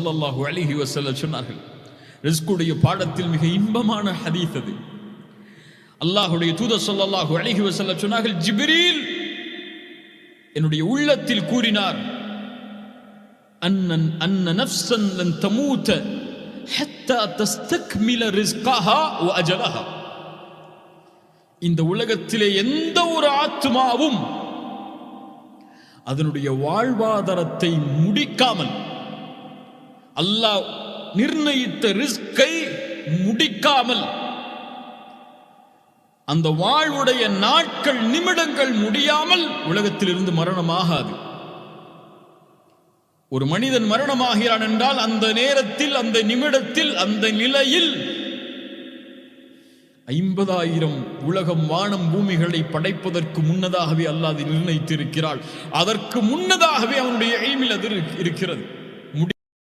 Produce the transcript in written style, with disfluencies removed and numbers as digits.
ஸல்லல்லாஹு அலைஹி வஸல்லம் சொன்னார்கள். ரிஸ்குடைய பாடத்தில் மிக இன்பமான ஹதீஸ் அது. அல்லாஹ்வுடைய தூதர் ஸல்லல்லாஹு அலைஹி வஸல்லம் சொன்னார்கள், ஜிப்ரீல் என்னுடைய உள்ளத்தில் கூறினார், அன்ன நஃப்ஸன் லன் தமூத ஹத்தா தஸ்தக்மில ரிஸ்கஹா வ அஜலஹா. இந்த உலகத்திலே எந்த ஒரு ஆத்மாவும் அதனுடைய வாழ்வாதாரத்தை முடிக்காமல், அல்லாஹ் நிர்ணயித்த ரிஸ்கை முடிக்காமல், அந்த வாழ்வுடைய நாட்கள் நிமிடங்கள் முடியாமல் உலகத்திலிருந்து மரணமாகாது. ஒரு மனிதன் மரணமாகிறான் என்றால் அந்த நேரத்தில், அந்த நிமிடத்தில், அந்த நிலையில் 50,000 உலகம் வானம் பூமிகளை படைப்பதற்கு முன்னதாகவே அல்லாஹ் நிர்ணயித்திருக்கிறாள். அதற்கு முன்னதாகவே அவனுடைய இல்மில் அது இருக்கிறது.